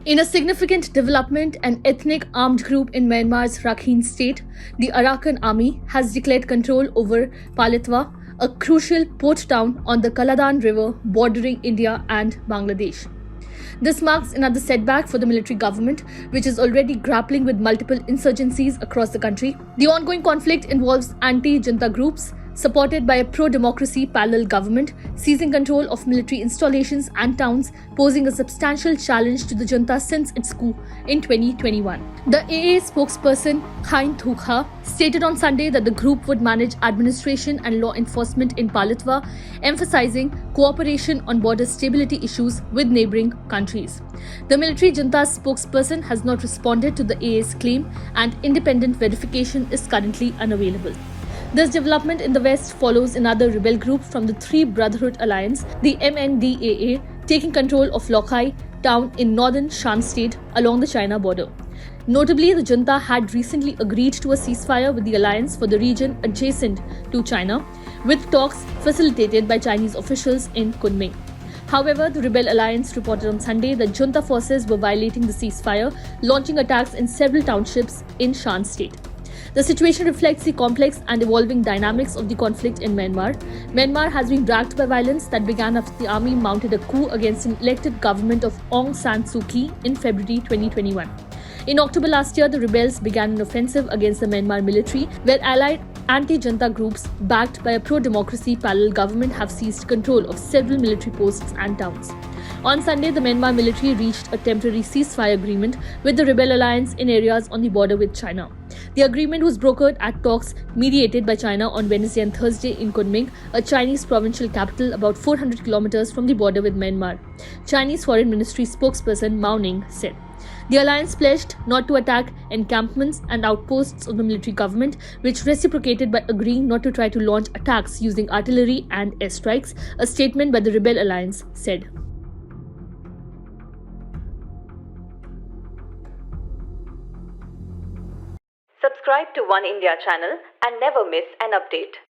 In a significant development, an ethnic armed group in Myanmar's Rakhine state, the Arakan army, has declared control over Palitwa, a crucial port town on the Kaladan River bordering India and Bangladesh. This marks another setback for the military government, which is already grappling with multiple insurgencies across the country. The ongoing conflict involves anti-junta groups supported by a pro-democracy parallel government, seizing control of military installations and towns, posing a substantial challenge to the junta since its coup in 2021. The AA spokesperson Khain Thukha stated on Sunday that the group would manage administration and law enforcement in Palitwa, emphasizing cooperation on border stability issues with neighboring countries. The military junta's spokesperson has not responded to the AA's claim, and independent verification is currently unavailable. This development in the West follows another rebel group from the Three Brotherhood Alliance, the MNDAA, taking control of Lokhai town in northern Shan state along the China border. Notably, the junta had recently agreed to a ceasefire with the alliance for the region adjacent to China, with talks facilitated by Chinese officials in Kunming. However, the rebel alliance reported on Sunday that junta forces were violating the ceasefire, launching attacks in several townships in Shan state. The situation reflects the complex and evolving dynamics of the conflict in Myanmar. Myanmar has been racked by violence that began after the army mounted a coup against an elected government of Aung San Suu Kyi in February 2021. In October last year, the rebels began an offensive against the Myanmar military, where allied anti-junta groups backed by a pro-democracy parallel government have seized control of several military posts and towns. On Sunday, the Myanmar military reached a temporary ceasefire agreement with the rebel alliance in areas on the border with China. The agreement was brokered at talks mediated by China on Wednesday and Thursday in Kunming, a Chinese provincial capital about 400 kilometers from the border with Myanmar. Chinese Foreign Ministry spokesperson Mao Ning said. The alliance pledged not to attack encampments and outposts of the military government, which reciprocated by agreeing not to try to launch attacks using artillery and airstrikes, a statement by the rebel alliance said. Subscribe to One India channel and never miss an update.